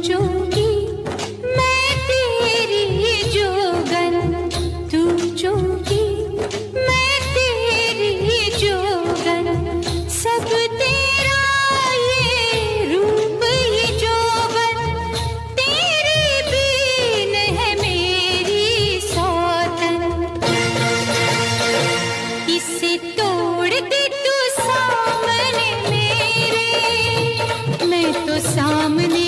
चूकी मैं तेरी जोगन, तू चूकी मैं तेरी जोगन, सब तेरा ये रूप ये जोबन, तेरे बीन है मेरी सौतन। इसे तोड़ के तू सामने मेरे, मैं तो सामने